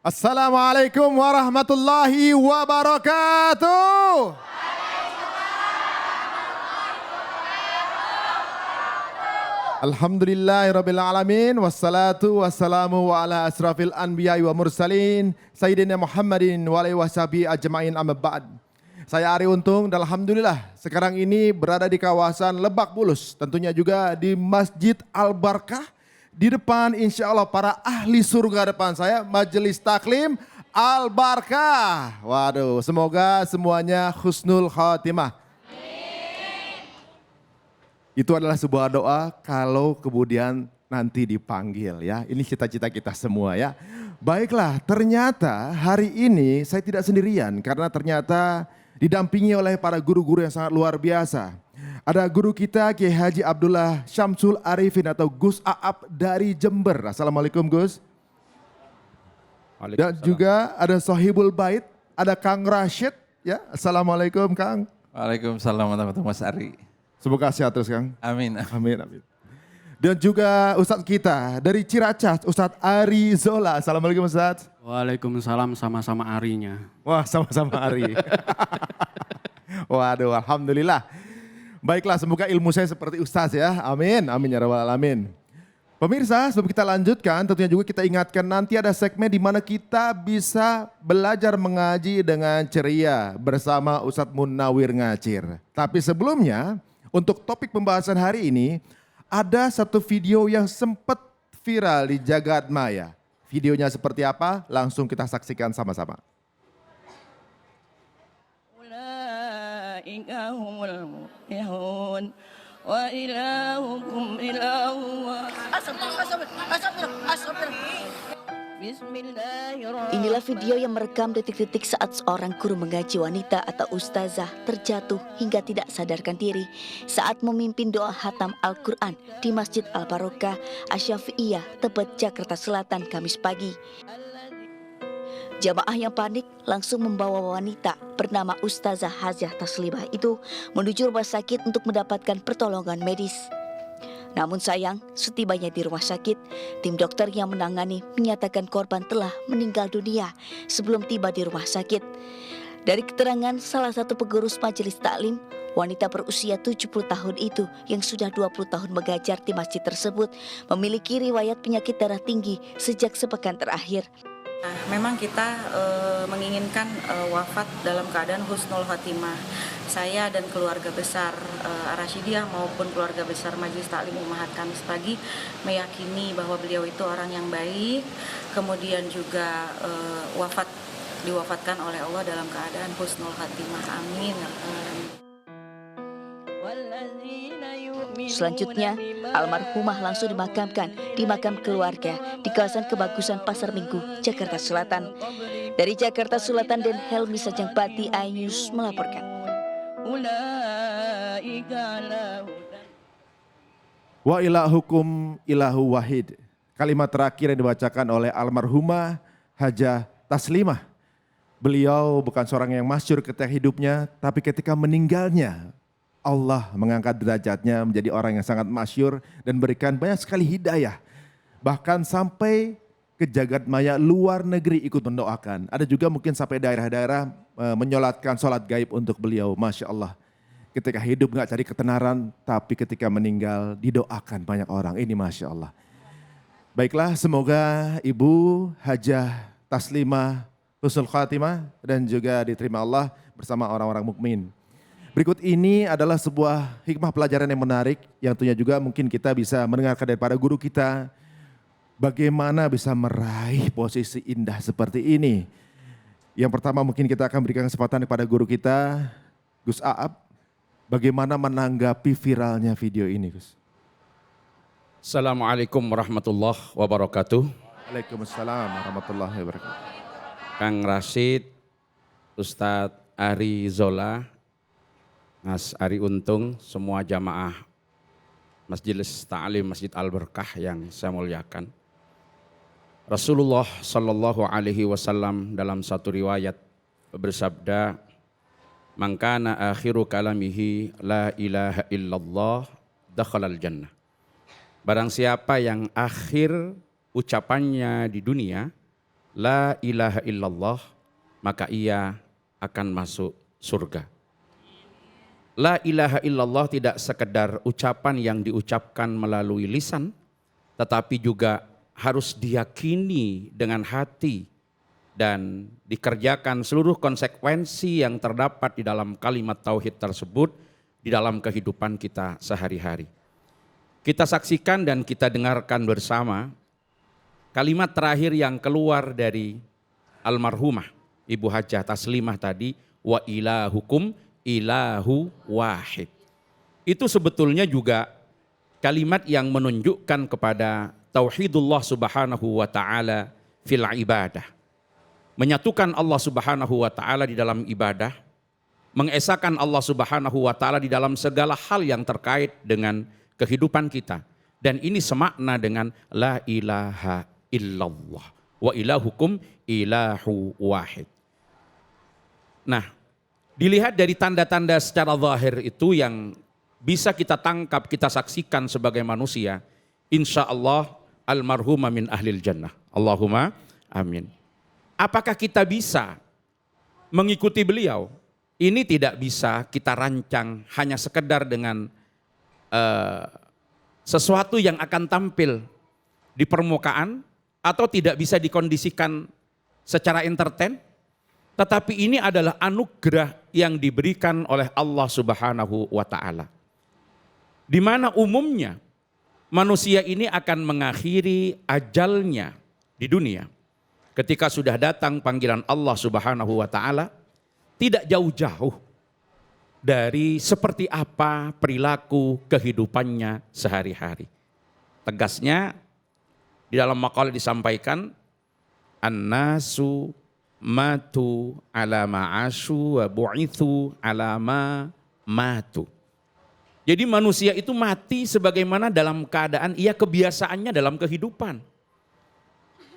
Assalamualaikum warahmatullahi wabarakatuh. Alhamdulillahirabbil alamin wassalatu wassalamu ala asrafil anbiya'i wa mursalin sayyidina Muhammadin wa alihi washabihi ajmain amma ba'd. Saya Ari Untung dan alhamdulillah sekarang ini berada di kawasan Lebak Bulus, tentunya juga di Masjid Al-Barkah. Di depan insya Allah para ahli surga depan saya, Majelis Taklim Al-Barkah. Waduh, semoga semuanya husnul khatimah. Itu adalah sebuah doa kalau kemudian nanti dipanggil ya. Ini cita-cita kita semua ya. Baiklah, ternyata hari ini saya tidak sendirian karena ternyata didampingi oleh para guru-guru yang sangat luar biasa. Ada guru kita Kiai Haji Abdullah Syamsul Arifin atau Gus Aap dari Jember. Assalamualaikum Gus. Dan juga ada Sohibul Bait, ada Kang Rashid ya. Assalamualaikum Kang. Waalaikumsalam warahmatullahi wabarakatuh Mas Ari. Semoga sehat terus Kang. Amin. Amin, amin. Dan juga Ustadz kita dari Ciracas, Ustadz Ari Zola. Assalamualaikum Ustadz. Waalaikumsalam, sama-sama Arinya. Wah, sama-sama Ari. Waduh, alhamdulillah. Baiklah, semoga ilmu saya seperti Ustadz ya. Amin, amin ya rabbal alamin. Pemirsa, sebelum kita lanjutkan, tentunya juga kita ingatkan nanti ada segmen di mana kita bisa belajar mengaji dengan ceria bersama Ustadz Munawir Ngacir. Tapi sebelumnya, untuk topik pembahasan hari ini, ada satu video yang sempat viral di jagat maya. Videonya seperti apa? Langsung kita saksikan sama-sama. Ulaika humul muflihun wa ilahukum ilahu Inilah video yang merekam detik-detik saat seorang guru mengaji wanita atau ustazah terjatuh hingga tidak sadarkan diri saat memimpin doa hatam Al-Quran di Masjid Al-Barokah Asy-Syafi'iyah, Tebet, Jakarta Selatan, Kamis pagi. Jamaah yang panik langsung membawa wanita bernama Ustazah Haziah Taslimah itu menuju rumah sakit untuk mendapatkan pertolongan medis. Namun sayang, setibanya di rumah sakit, tim dokter yang menangani menyatakan korban telah meninggal dunia sebelum tiba di rumah sakit. Dari keterangan salah satu pengurus majelis taklim, wanita berusia 70 tahun itu yang sudah 20 tahun mengajar di masjid tersebut memiliki riwayat penyakit darah tinggi sejak sepekan terakhir. Memang kita menginginkan wafat dalam keadaan husnul khotimah. Saya dan keluarga besar Ar-Rasyidiyah maupun keluarga besar Majelis Taklim Ummahat Kamis pagi meyakini bahwa beliau itu orang yang baik, kemudian juga diwafatkan oleh Allah dalam keadaan husnul khotimah. Amin. Selanjutnya, almarhumah langsung dimakamkan di makam keluarga di kawasan Kebagusan Pasar Minggu, Jakarta Selatan. Dari Jakarta Selatan dan Helmi Sajangbati, iNews melaporkan. Wa ilahukum ilahu wahid. Kalimat terakhir yang dibacakan oleh almarhumah Hajah Taslimah. Beliau bukan seorang yang masyhur ketika hidupnya, tapi ketika meninggalnya Allah mengangkat derajatnya menjadi orang yang sangat masyhur dan berikan banyak sekali hidayah. Bahkan sampai ke jagat maya luar negeri ikut mendoakan. Ada juga mungkin sampai daerah-daerah menyolatkan sholat gaib untuk beliau. Masya Allah. Ketika hidup gak cari ketenaran, tapi ketika meninggal didoakan banyak orang. Ini Masya Allah. Baiklah, semoga Ibu Hajah Taslimah husnul khatimah dan juga diterima Allah bersama orang-orang mukmin. Berikut ini adalah sebuah hikmah pelajaran yang menarik yang tentunya juga mungkin kita bisa mendengarkan daripada guru kita. Bagaimana bisa meraih posisi indah seperti ini. Yang pertama mungkin kita akan berikan kesempatan kepada guru kita, Gus Aap. Bagaimana menanggapi viralnya video ini Gus? Assalamualaikum warahmatullahi wabarakatuh. Waalaikumsalam warahmatullahi wabarakatuh. Kang Rashid, Ustadz Ari Zola, Mas Ari Untung, semua jamaah Majelis Taklim Masjid Al-Barkah yang saya muliakan. Rasulullah Sallallahu Alaihi Wasallam dalam satu riwayat bersabda, "Man kana akhiru kalamihi la ilaha illallah dakhalal jannah." Barang siapa yang akhir ucapannya di dunia la ilaha illallah, maka ia akan masuk surga. La ilaha illallah tidak sekedar ucapan yang diucapkan melalui lisan, tetapi juga harus diyakini dengan hati dan dikerjakan seluruh konsekuensi yang terdapat di dalam kalimat tauhid tersebut di dalam kehidupan kita sehari-hari. Kita saksikan dan kita dengarkan bersama kalimat terakhir yang keluar dari almarhumah Ibu Hajah Taslimah tadi, wa ilahukum ilahu wahid. Itu sebetulnya juga kalimat yang menunjukkan kepada tauhidullah subhanahu wa ta'ala fil ibadah. Menyatukan Allah subhanahu wa ta'ala di dalam ibadah, mengesahkan Allah subhanahu wa ta'ala di dalam segala hal yang terkait dengan kehidupan kita. Dan ini semakna dengan la ilaha illallah wa ilahukum ilahu wahid. Nah, dilihat dari tanda-tanda secara zahir itu yang bisa kita tangkap, kita saksikan sebagai manusia, insya Allah almarhumah min ahlil jannah. Allahumma amin. Apakah kita bisa mengikuti beliau? Ini tidak bisa kita rancang hanya sekedar dengan sesuatu yang akan tampil di permukaan, atau tidak bisa dikondisikan secara entertain. Tetapi ini adalah anugerah yang diberikan oleh Allah Subhanahu wa ta'ala. Di mana umumnya manusia ini akan mengakhiri ajalnya di dunia. Ketika sudah datang panggilan Allah Subhanahu wa ta'ala, tidak jauh-jauh dari seperti apa perilaku kehidupannya sehari-hari. Tegasnya di dalam maqalah disampaikan, an-nasu matu ala ma'asyu wa bu'ithu ala ma matu. Jadi manusia itu mati sebagaimana dalam keadaan ia kebiasaannya dalam kehidupan.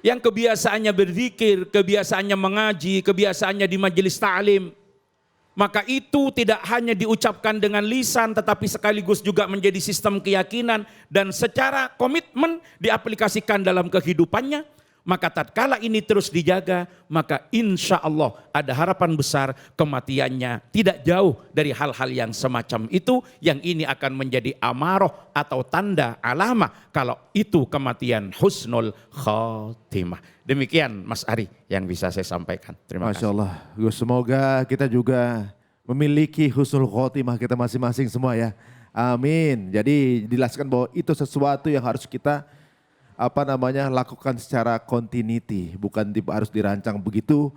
Yang kebiasaannya berzikir, kebiasaannya mengaji, kebiasaannya di majelis ta'lim. Maka itu tidak hanya diucapkan dengan lisan, tetapi sekaligus juga menjadi sistem keyakinan dan secara komitmen diaplikasikan dalam kehidupannya. Maka tatkala ini terus dijaga, maka insya Allah ada harapan besar kematiannya tidak jauh dari hal-hal yang semacam itu, yang ini akan menjadi amaroh atau tanda alamah kalau itu kematian husnul khotimah. Demikian Mas Ari yang bisa saya sampaikan. Terima kasih. Masya Allah, Gus, semoga kita juga memiliki husnul khotimah kita masing-masing semua ya. Amin. Jadi dijelaskan bahwa itu sesuatu yang harus kita lakukan secara continuity, bukan tipe harus dirancang begitu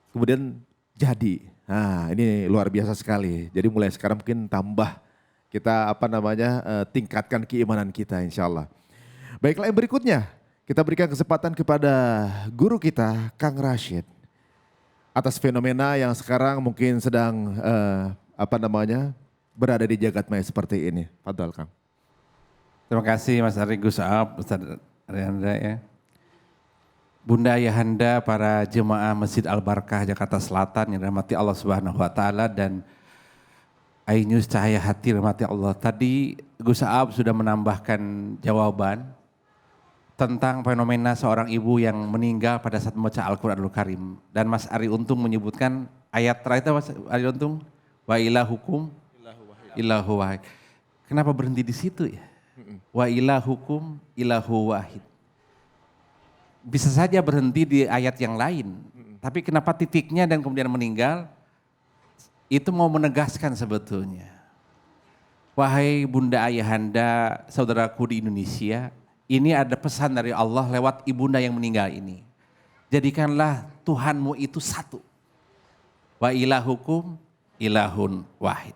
kemudian jadi. Nah, ini luar biasa sekali. Jadi mulai sekarang mungkin tambah kita tingkatkan keimanan kita insya Allah. Baiklah, yang berikutnya kita berikan kesempatan kepada guru kita Kang Rashid atas fenomena yang sekarang mungkin sedang berada di jagat maya seperti ini. Fadhal Kang. Terima kasih Mas Ari, Gus Aab, Ustaz Arianda ya. Bunda Ayahanda, para jemaah Masjid Al-Barkah Jakarta Selatan yang dirahmati Allah Subhanahu wa taala, dan Ainus Cahaya Hati dirahmati Allah. Tadi Gus Aab sudah menambahkan jawaban tentang fenomena seorang ibu yang meninggal pada saat membaca Al-Qur'anul Karim, dan Mas Ari Untung menyebutkan ayat terakhir, Mas Ari Untung, wa ilahukum ilahu wahid. Kenapa berhenti di situ ya? Wa ilahukum ilahu wahid. Bisa saja berhenti di ayat yang lain. Tapi kenapa titiknya dan kemudian meninggal? Itu mau menegaskan sebetulnya. Wahai bunda ayahanda, saudaraku di Indonesia, ini ada pesan dari Allah lewat ibunda yang meninggal ini. Jadikanlah Tuhanmu itu satu. Wa ilahukum ilahun wahid.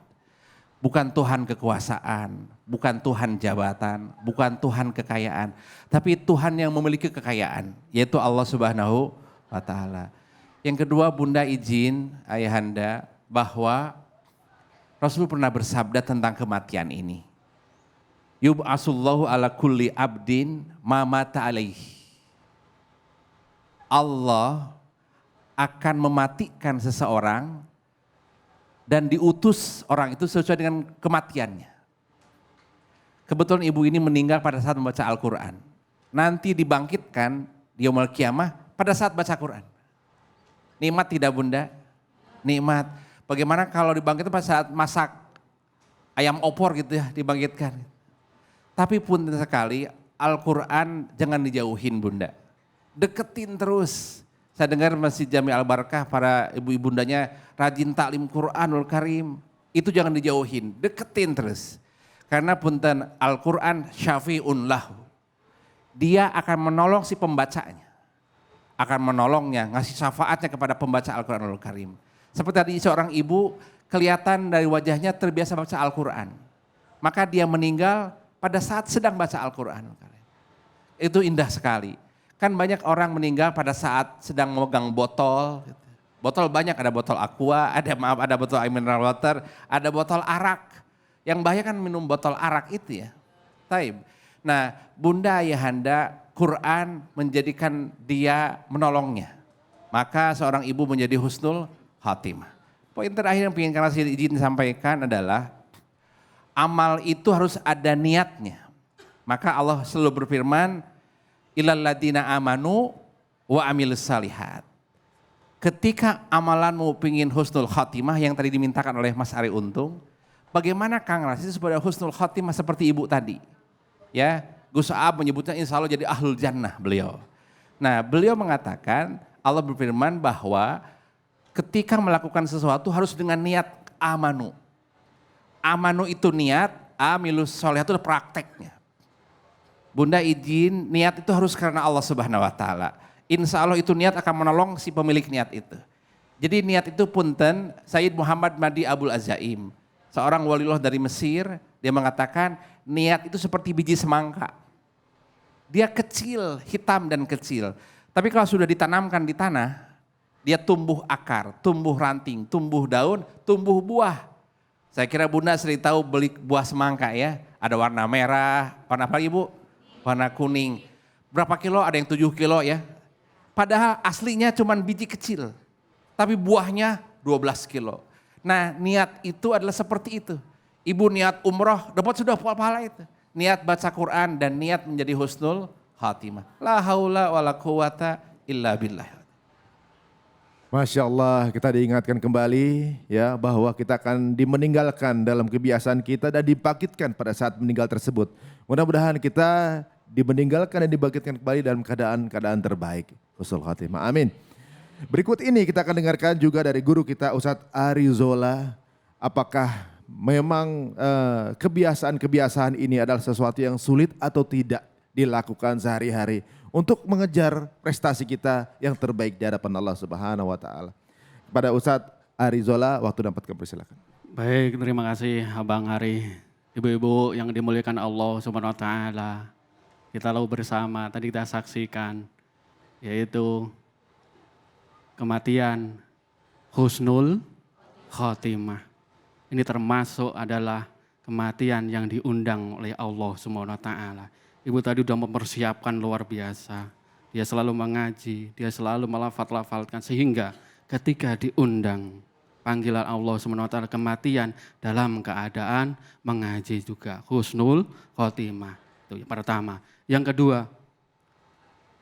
Bukan Tuhan kekuasaan, bukan Tuhan jabatan, bukan Tuhan kekayaan, tapi Tuhan yang memiliki kekayaan, yaitu Allah Subhanahu wa taala. Yang kedua, Bunda izin ayahanda bahwa Rasul pernah bersabda tentang kematian ini. Yub'asullahu ala kulli abdin ma mata alaihi. Allah akan mematikan seseorang dan diutus orang itu sesuai dengan kematiannya. Kebetulan ibu ini meninggal pada saat membaca Al-Quran. Nanti dibangkitkan di yaumul qiyamah pada saat baca Quran. Nikmat tidak bunda? Nikmat. Bagaimana kalau dibangkitkan pada saat masak ayam opor gitu ya, dibangkitkan. Tapi pun sekali Al-Quran jangan dijauhin bunda. Deketin terus. Saya dengar Masjid Jami Al-Barakah para ibu-ibundanya rajin taklim Quranul Karim. Itu jangan dijauhin, deketin terus. Karena punten Al-Quran syafi'un lahu. Dia akan menolong si pembacanya. Akan menolongnya, ngasih syafaatnya kepada pembaca Al-Quranul Karim. Seperti tadi seorang ibu kelihatan dari wajahnya terbiasa baca Al-Quran. Maka dia meninggal pada saat sedang baca Al-Quran. Itu indah sekali. Kan banyak orang meninggal pada saat sedang memegang botol. Botol banyak, ada botol aqua, ada botol air mineral water, ada botol arak. Yang bahaya kan minum botol arak itu ya. Taib. Nah, bunda ayahanda Quran menjadikan dia menolongnya. Maka seorang ibu menjadi husnul khatimah. Poin terakhir yang ingin saya izin sampaikan adalah amal itu harus ada niatnya. Maka Allah selalu berfirman, ilal ladina amanu wa amilus salihat. Ketika amalanmu pingin husnul khatimah yang tadi dimintakan oleh Mas Ari Untung, bagaimana Kang Rasid supaya husnul khatimah seperti ibu tadi? Ya, Gus Aab menyebutnya insya Allah jadi ahlul jannah beliau. Nah, beliau mengatakan Allah berfirman bahwa ketika melakukan sesuatu harus dengan niat amanu. Amanu itu niat, amilus sholih itu prakteknya. Bunda izin niat itu harus karena Allah Subhanahu wa taala. Insya Allah itu niat akan menolong si pemilik niat itu. Jadi niat itu punten Sayyid Muhammad Madi Abul Azaim. Seorang waliullah dari Mesir, dia mengatakan niat itu seperti biji semangka. Dia kecil, hitam dan kecil. Tapi kalau sudah ditanamkan di tanah, dia tumbuh akar, tumbuh ranting, tumbuh daun, tumbuh buah. Saya kira bunda sering tahu beli buah semangka ya. Ada warna merah, warna apa ibu? Warna kuning. Berapa kilo? Ada yang 7 kilo ya. Padahal aslinya cuma biji kecil. Tapi buahnya 12 kilo. Nah niat itu adalah seperti itu. Ibu niat umroh dapat sudah pahala itu. Niat baca Quran dan niat menjadi husnul khatimah. La haula wa la quwata illa billah. Masya Allah, kita diingatkan kembali ya bahwa kita akan dimeninggalkan dalam kebiasaan kita dan dibangkitkan pada saat meninggal tersebut. Mudah-mudahan kita dimeninggalkan dan dibangkitkan kembali dalam keadaan terbaik. Husnul khatimah. Amin. Berikut ini kita akan dengarkan juga dari guru kita Ustadz Ari Zola. Apakah memang kebiasaan-kebiasaan ini adalah sesuatu yang sulit atau tidak dilakukan sehari-hari untuk mengejar prestasi kita yang terbaik di hadapan Allah Subhanahu wa taala. Kepada Ustadz Ari Zola, waktu dapat dipersilakan. Baik, terima kasih Abang Ari. Ibu-ibu yang dimuliakan Allah Subhanahu wa taala. Kita lalu bersama tadi kita saksikan yaitu kematian husnul khatimah. Ini termasuk adalah kematian yang diundang oleh Allah Subhanahu wa taala. Ibu tadi sudah mempersiapkan luar biasa. Dia selalu mengaji, dia selalu melafal-lafalkan sehingga ketika diundang panggilan Allah Subhanahu wa taala kematian dalam keadaan mengaji juga husnul khatimah. Itu yang pertama. Yang kedua,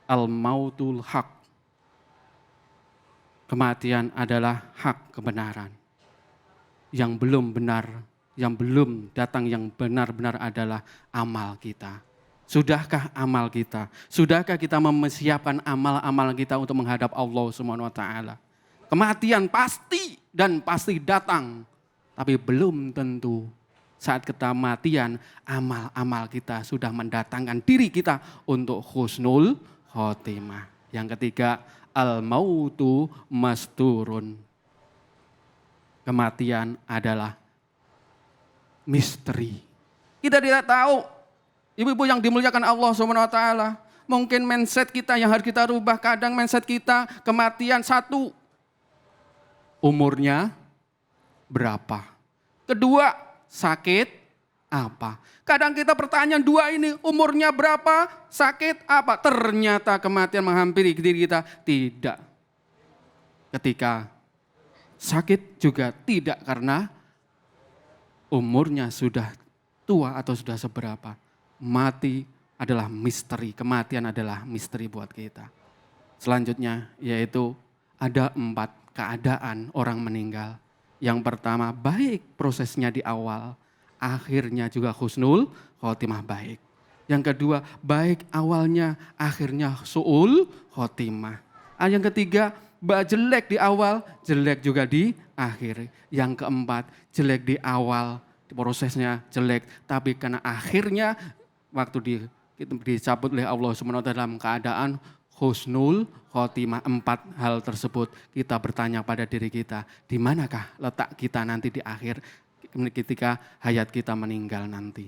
al-mautul haq. Kematian adalah hak kebenaran. Yang belum benar, yang belum datang yang benar-benar adalah amal kita. Sudahkah amal kita? Sudahkah kita mempersiapkan amal-amal kita untuk menghadap Allah Subhanahu wa taala? Kematian pasti dan pasti datang, tapi belum tentu saat kematian amal-amal kita sudah mendatangkan diri kita untuk husnul khotimah. Yang ketiga, al-mautu masturun. Kematian adalah misteri. Kita tidak tahu. Ibu-ibu yang dimuliakan Allah Subhanahu wa taala, mungkin mindset kita yang harus kita rubah. Kadang mindset kita kematian satu, umurnya berapa? Kedua, sakit apa? Kadang kita pertanyaan dua ini, umurnya berapa, sakit apa? Ternyata kematian menghampiri diri kita. Tidak. Ketika sakit juga tidak karena umurnya sudah tua atau sudah seberapa. Mati adalah misteri, kematian adalah misteri buat kita. Selanjutnya yaitu ada 4 keadaan orang meninggal. Yang pertama, baik prosesnya di awal, akhirnya juga husnul khotimah baik. Yang kedua, baik awalnya, akhirnya su'ul khotimah. Yang ketiga, jelek di awal, jelek juga di akhir. Yang keempat, jelek di awal, prosesnya jelek, tapi karena akhirnya waktu dicabut oleh Allah SWT dalam keadaan husnul khotimah. 4 hal tersebut kita bertanya pada diri kita, di manakah letak kita nanti di akhir ketika hayat kita meninggal nanti.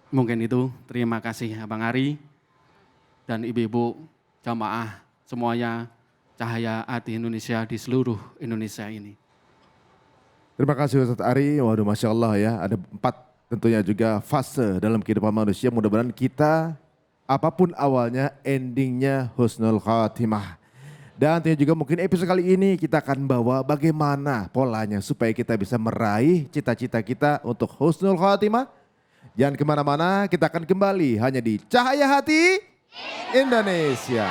Mungkin itu, terima kasih Abang Ari dan ibu-ibu jamaah semuanya Cahaya Hati Indonesia di seluruh Indonesia ini. Terima kasih Ustadz Ari. Waduh, Masya Allah ya. Ada 4 tentunya juga fase dalam kehidupan manusia. Mudah-mudahan kita apapun awalnya, endingnya husnul khatimah. Dan tentunya juga mungkin episode kali ini kita akan bawa bagaimana polanya supaya kita bisa meraih cita-cita kita untuk husnul khatimah. Jangan kemana-mana, kita akan kembali hanya di Cahaya Hati Indonesia.